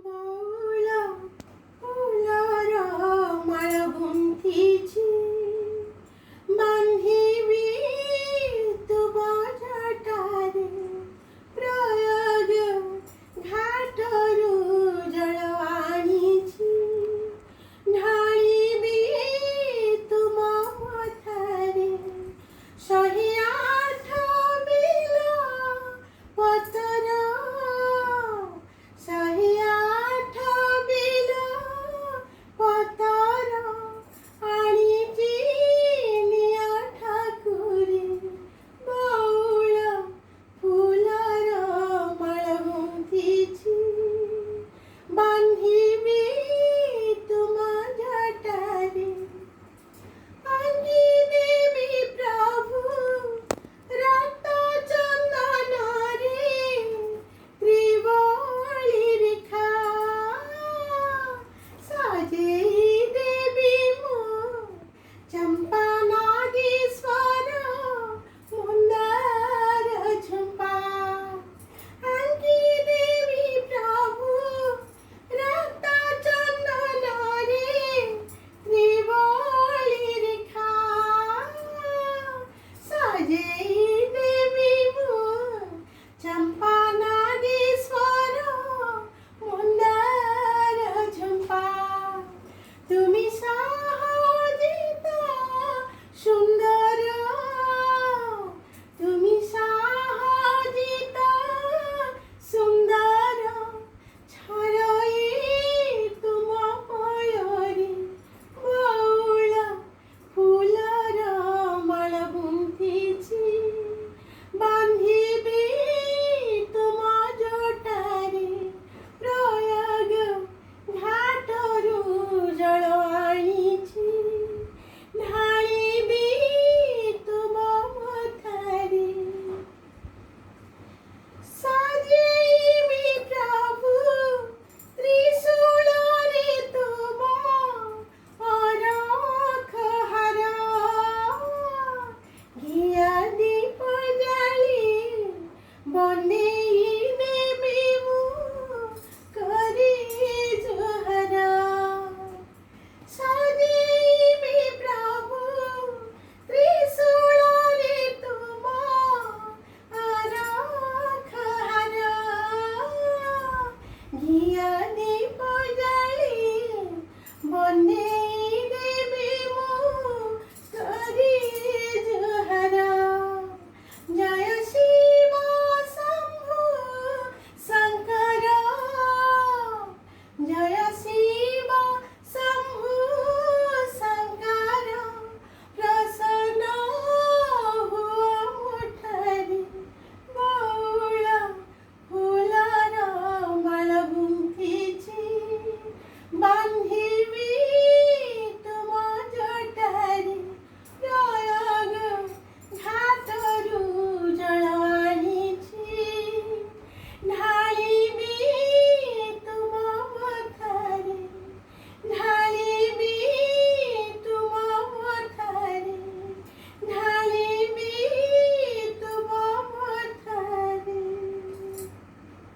बौला फुलारा माळगुंथीची बांधिवी तुबा जटारे प्रयोग घाटरू जळवाणीची ढाळीवी तुमा मथारे शहे आठ बिला पतर शहे आठ बिला पतर आणि चिनिया ठाकुरी बौळ फुलार माळगुंथीची बांधिवी तुमा जटारे अंगी देवी प्रभु रक्त चंदन रे त्रिवळी रेखा साजेई देवी मो चंपा नागेश्वर मुंदर झुंपा अंगी देवी प्रभु रक्त चंदन रे त्रिवळी रेखा साजेई देवी मो चंपा नागेश्वर मुंदर झुंपा तुम्ही साहजिता सुंदर तुम्ही साहजिता सुंदर छारोई तुमा पयोरी बौळ फुलार माळगुंथीची बांधिवी तुमा जटारे प्रयोग घाटरू जळवाणीची ढाळीवी तुमा मथारे साजेई प्रभु त्रिशूळ रे तुमा अरख हरा घिया दीप जाळी बनेई देवी मु करी जुहरा साजेई प्रभु त्रिशूळ रे तुमा अरख हरा घिया